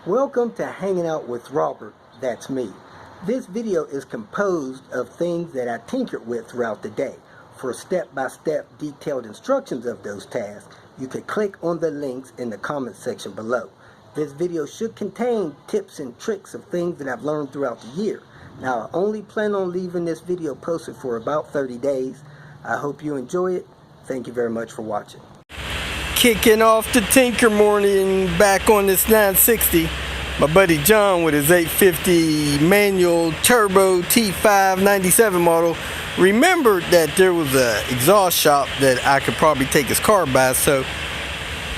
Welcome to Hanging Out with Robert, that's me. This video is composed of things that I tinkered with throughout the day. For step-by-step detailed instructions of those tasks, you can click on the links in the comment section below. This video should contain tips and tricks of things that I've learned throughout the year. Now, I only plan on leaving this video posted for about 30 days. I hope you enjoy it. Thank you very much for watching. Kicking off the Tinker morning back on this 960. My buddy John with his 850 manual turbo T5 97 model remembered that there was an exhaust shop that I could probably take his car by, so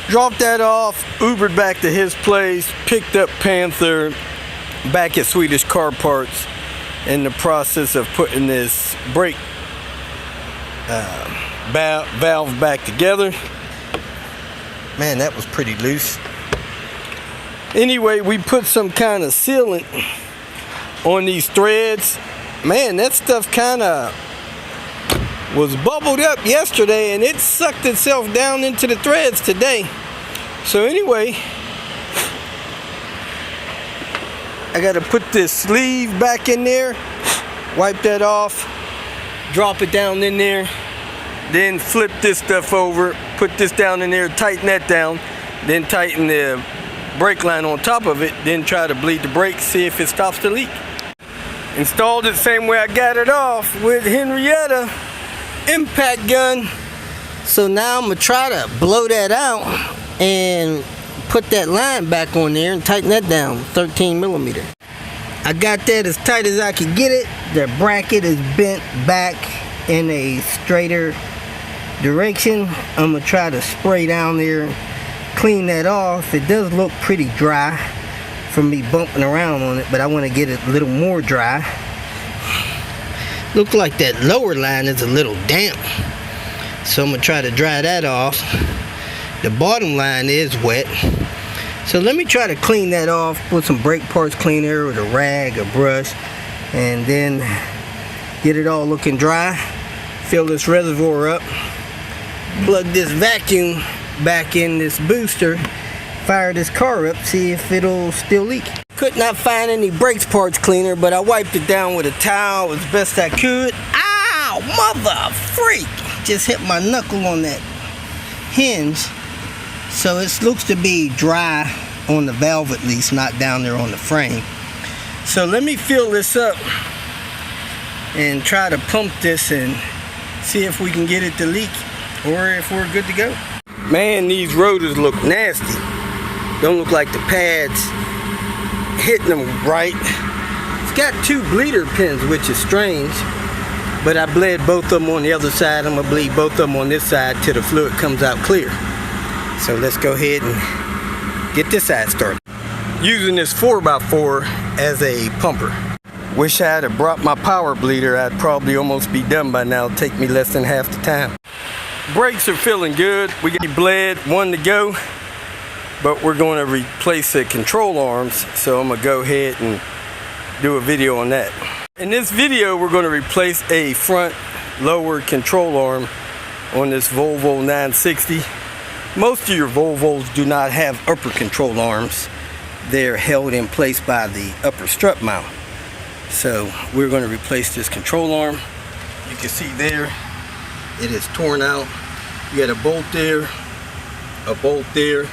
dropped that off, Ubered back to his place, picked up Panther back at Swedish Car Parts in the process of putting this brake valve back together. Man, that was pretty loose. Anyway, we put some kind of sealant on these threads. Man, that stuff kind of was bubbled up yesterday and it sucked itself down into the threads today. So anyway, I got to put this sleeve back in there, wipe that off, drop it down in there, then flip this stuff over, put this down in there, tighten that down, then tighten the brake line on top of it, then try to bleed the brake, see if it stops the leak. Installed it the same way I got it off with Henrietta impact gun. So now I'm gonna try to blow that out and put that line back on there and tighten that down, 13 millimeter. I got that as tight as I could get it. The bracket is bent back in a straighter direction. I'm gonna try to spray down there, clean that off. It does look pretty dry from me bumping around on it, but I want to get it a little more dry. Look like that lower line is a little damp, so I'm gonna try to dry that off. The bottom line is wet, so let me try to clean that off with some brake parts cleaner with a rag, a brush, and then get it all looking dry. Fill this reservoir up, plug this vacuum back in this booster, fire this car up, see if it'll still leak. Could not find any brakes parts cleaner, but I wiped it down with a towel as best I could. Ow, mother freak! Just hit my knuckle on that hinge. So it looks to be dry on the valve at least, not down there on the frame. So let me fill this up and try to pump this and see if we can get it to leak or if we're good to go. Man, these rotors look nasty. Don't look like the pads hitting them right. It's got two bleeder pins, which is strange, but I bled both of them on the other side. I'm gonna bleed both of them on this side till the fluid comes out clear. So let's go ahead and get this side started. Using this 4x4 as a pumper. Wish I had brought my power bleeder. I'd probably almost be done by now. It'd take me less than half the time. Brakes are feeling good. We got bled, one to go, but we're going to replace the control arms, so I'm gonna go ahead and do a video on that. In this video, we're going to replace a front lower control arm on this Volvo 960. Most of your Volvos do not have upper control arms. They're held in place by the upper strut mount. So we're going to replace this control arm. You can see there, it is torn out. You got a bolt there, a bolt there.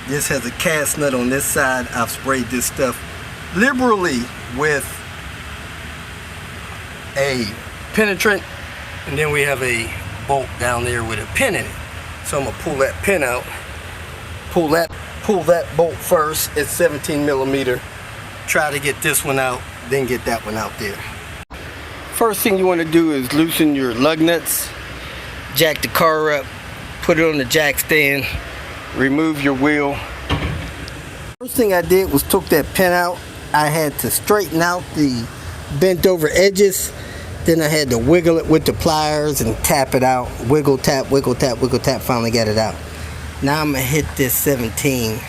This has a cast nut on this side. I've sprayed this stuff liberally with a penetrant, and then we have a bolt down there with a pin in it. So I'm gonna pull that pin out, pull that bolt first at 17 millimeter. Try to get this one out, then get that one out there. First thing you want to do is loosen your lug nuts, jack the car up, put it on the jack stand, remove your wheel. First thing I did was took that pin out. I had to straighten out the bent over edges. Then I had to wiggle it with the pliers and tap it out. Wiggle, tap, wiggle, tap, wiggle, tap. Finally got it out. Now I'm gonna hit this 17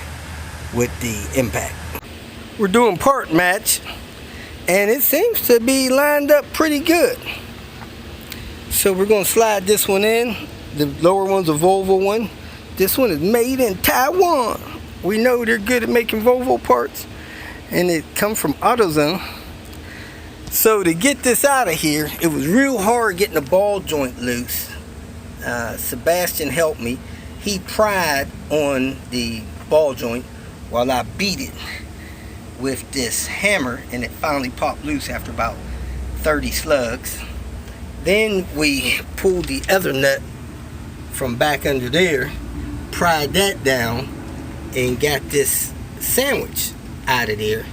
with the impact. We're doing part match, and it seems to be lined up pretty good. So we're gonna slide this one in. The lower one's a Volvo one. This one is made in Taiwan. We know they're good at making Volvo parts, and it comes from AutoZone. So to get this out of here, it was real hard getting the ball joint loose. Sebastian helped me. He pried on the ball joint while I beat it with this hammer, and it finally popped loose after about 30 slugs. Then we pulled the other nut from back under there, pried that down, and got this sandwich out of there.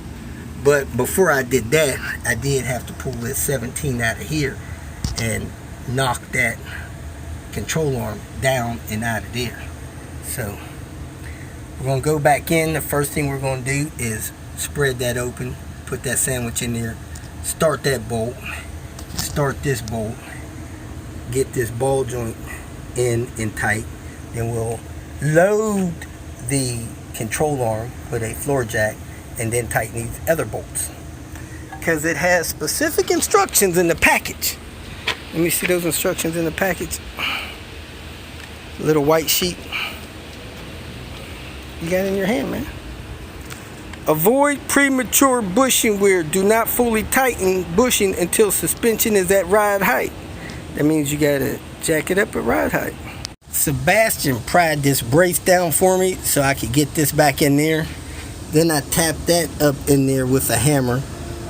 But before I did that, I did have to pull this 17 out of here and knock that control arm down and out of there. So we're going to go back in. The first thing we're going to do is spread that open, put that sandwich in there, start that bolt, start this bolt, get this ball joint in and tight. Then we'll load the control arm with a floor jack and then tighten these other bolts, because it has specific instructions in the package. Let me see those instructions in the package. Little white sheet. You got it in your hand, man. Avoid premature bushing wear. Do not fully tighten bushing until suspension is at ride height. That means you gotta jack it up at ride height. Sebastian pried this brace down for me so I could get this back in there. Then I tapped that up in there with a hammer,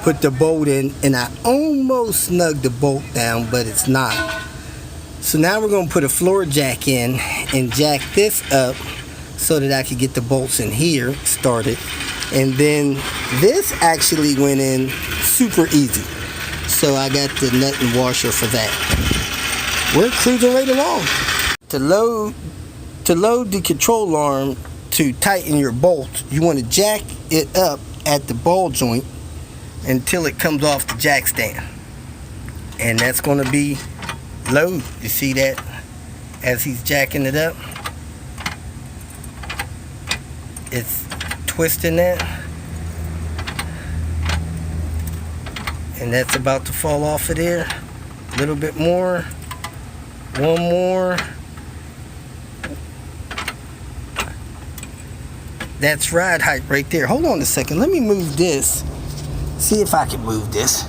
put the bolt in, and I almost snugged the bolt down, but it's not. So now we're gonna put a floor jack in and jack this up so that I could get the bolts in here started. And then this actually went in super easy. So I got the nut and washer for that. We're cruising right along. To load the control arm to tighten your bolts, you want to jack it up at the ball joint until it comes off the jack stand. And that's going to be low. You see that as he's jacking it up? It's twisting that. And that's about to fall off of there. A little bit more. One more. That's ride height right there. Hold on a second. Let me move this. See if I can move this.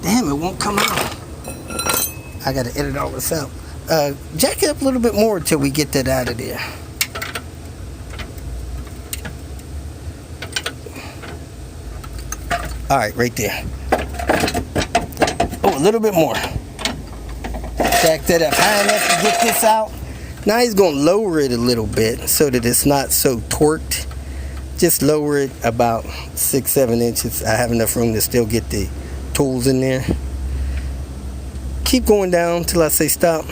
Damn, it won't come out. I gotta edit all this out. Jack it up a little bit more until we get that out of there. All right, right there. Oh, a little bit more. Jack that up high enough to get this out. Now he's gonna lower it a little bit so that it's not so torqued. Just lower it about 6-7 inches. I have enough room to still get the tools in there. Keep going down till I say stop.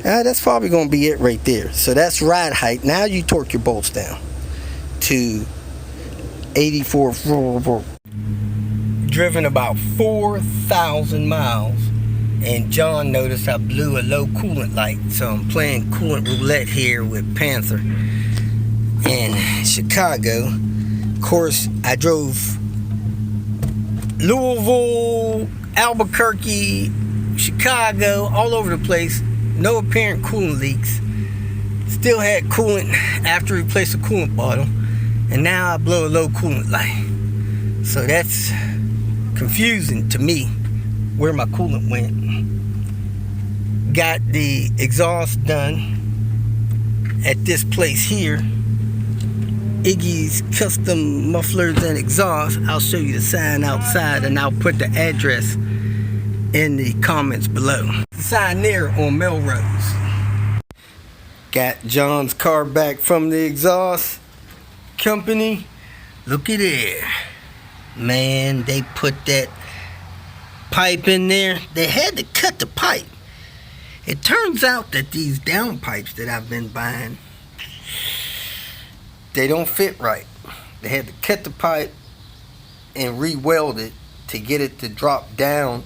That's probably going to be it right there. So that's ride height. Now you torque your bolts down to 84. Driven about 4,000 miles. And John noticed I blew a low coolant light. So I'm playing coolant roulette here with Panther in Chicago. Of course, I drove Louisville, Albuquerque, Chicago, all over the place. No apparent coolant leaks. Still had coolant after we replaced the coolant bottle. And now I blow a low coolant light. So that's confusing to me where my coolant went. Got the exhaust done at this place here, Iggy's Custom Mufflers and Exhaust. I'll show you the sign outside, and I'll put the address in the comments below. The sign there on Melrose. Got John's car back from the exhaust company. Look at there. Man, they put that pipe in there. They had to cut the pipe. It turns out that these down pipes that I've been buying, they don't fit right. They had to cut the pipe and re-weld it to get it to drop down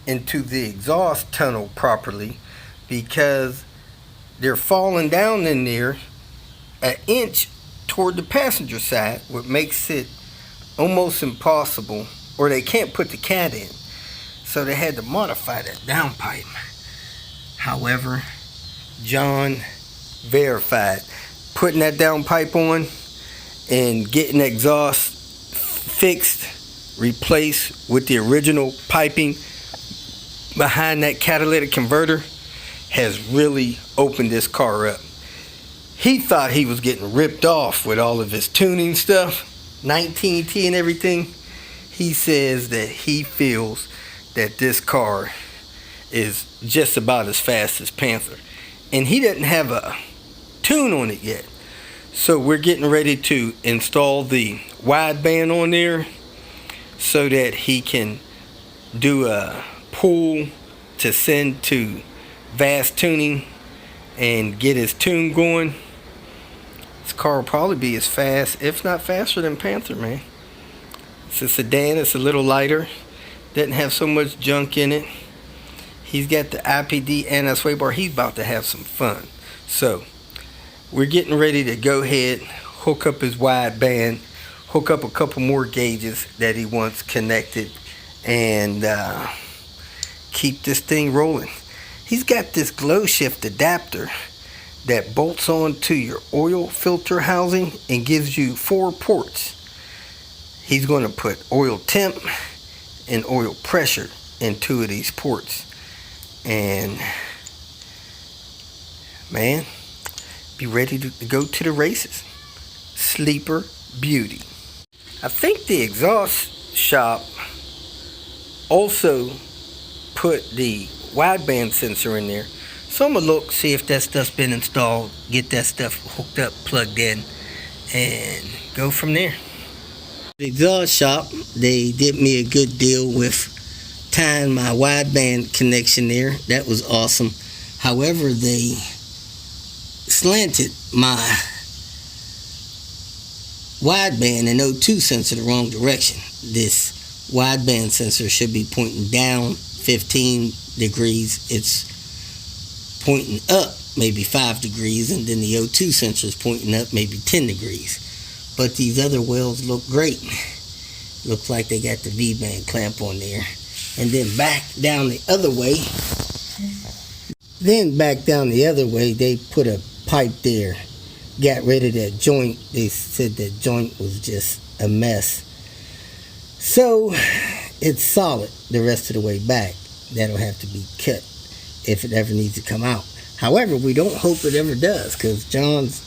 into the exhaust tunnel properly, because they're falling down in there an inch toward the passenger side, what makes it almost impossible, or they can't put the cat in. So they had to modify that down pipe. However, John verified putting that downpipe on and getting the exhaust fixed, replaced with the original piping behind that catalytic converter has really opened this car up. He thought he was getting ripped off with all of his tuning stuff, 19T and everything. He says that he feels that this car is just about as fast as Panther. And he doesn't have a tune on it yet. So we're getting ready to install the wideband on there so that he can do a pull to send to Vast Tuning and get his tune going. This car will probably be as fast, if not faster than Panther, man. It's a sedan, it's a little lighter, doesn't have so much junk in it. He's got the IPD anti-sway bar. He's about to have some fun. So we're getting ready to go ahead, hook up his wideband, hook up a couple more gauges that he wants connected, and keep this thing rolling. He's got this glow shift adapter that bolts on to your oil filter housing and gives you 4 ports. He's going to put oil temp and oil pressure in 2 of these ports. And man, be ready to go to the races. Sleeper beauty. I think the exhaust shop also put the wideband sensor in there. So I'm gonna look, see if that stuff's been installed, get that stuff hooked up, plugged in, and go from there. The exhaust shop, they did me a good deal with tying my wideband connection there. That was awesome. However, they slanted my wideband and O2 sensor the wrong direction. This wideband sensor should be pointing down 15 degrees. It's pointing up maybe 5 degrees, and then the O2 sensor is pointing up maybe 10 degrees. But these other wells look great. Looks like they got the V-band clamp on there. And then back down the other way. They put a pipe there. Got rid of that joint. They said that joint was just a mess. So it's solid the rest of the way back. That'll have to be cut if it ever needs to come out. However, we don't hope it ever does, because John's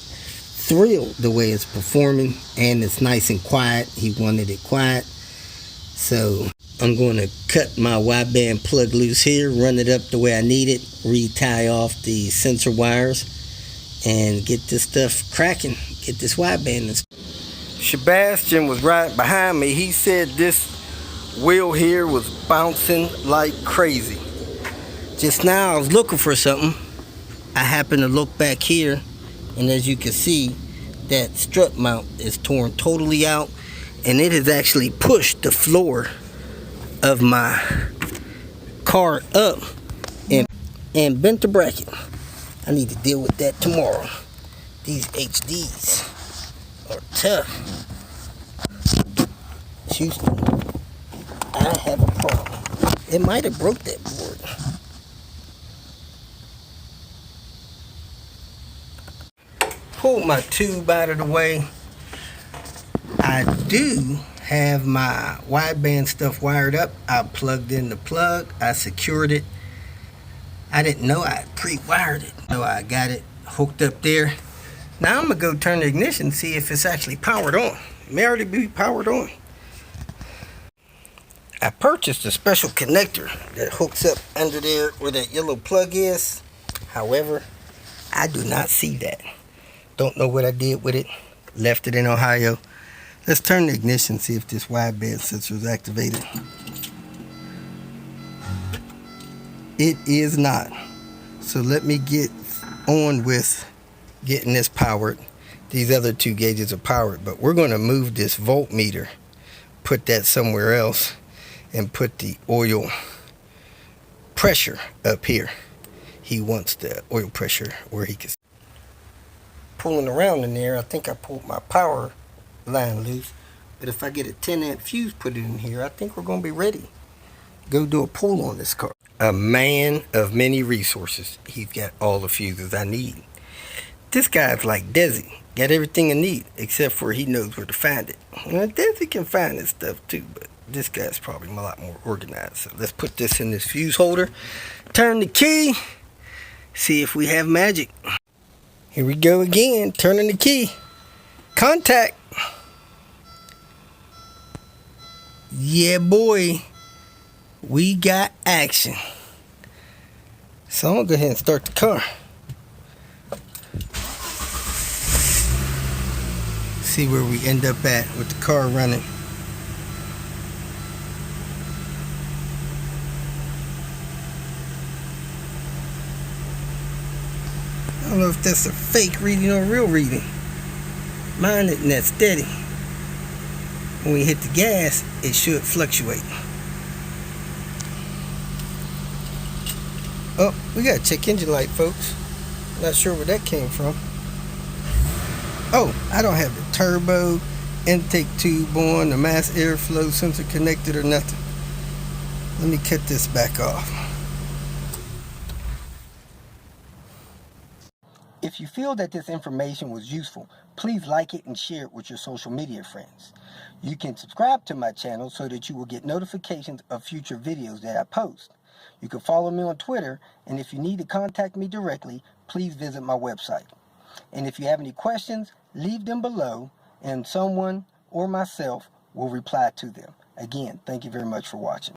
thrilled the way it's performing, and it's nice and quiet. He wanted it quiet. So I'm going to cut my wideband plug loose here, run it up the way I need it, retie off the sensor wires, and get this stuff cracking, get this wideband installed. Sebastian was right behind me. He said this wheel here was bouncing like crazy. Just now I was looking for something. I happened to look back here, and as you can see, that strut mount is torn totally out, and it has actually pushed the floor of my car up and bent the bracket. I need to deal with that tomorrow. These HDs are tough. Houston, I have a problem. It might have broke that board. Pulled my tube out of the way. I do have my wideband stuff wired up. I plugged in the plug. I secured it. I didn't know I pre-wired it. So I got it hooked up there. Now I'm gonna go turn the ignition and see if it's actually powered on. It may already be powered on. I purchased a special connector that hooks up under there where that yellow plug is. However, I do not see that. Don't know what I did with it. Left it in Ohio. Let's turn the ignition, see if this wideband sensor is activated. It is not. So let me get on with getting this powered. These other 2 gauges are powered, but we're going to move this voltmeter, put that somewhere else, and put the oil pressure up here. He wants the oil pressure where he can. Pulling around in there, I think I pulled my power line loose, but if I get a 10 amp fuse put it in here, I think we're going to be ready. Go do a pull on this car. A man of many resources. He's got all the fuses I need. This guy's like Desi. Got everything I need, except for he knows where to find it. And I definitely can find this stuff too, but this guy's probably a lot more organized. So let's put this in this fuse holder. Turn the key. See if we have magic. Here we go again, turning the key. Contact. Yeah, boy. We got action. So I'm gonna go ahead and start the car. See where we end up at with the car running. I don't know if that's a fake reading or real reading. Mine isn't that steady. When we hit the gas, it should fluctuate. Oh, we got a check engine light, folks. Not sure where that came from. Oh, I don't have the turbo intake tube on, the mass airflow sensor connected or nothing. Let me cut this back off. If you feel that this information was useful, please like it and share it with your social media friends. You can subscribe to my channel so that you will get notifications of future videos that I post. You can follow me on Twitter, and if you need to contact me directly, please visit my website. And if you have any questions, leave them below, and someone or myself will reply to them. Again, thank you very much for watching.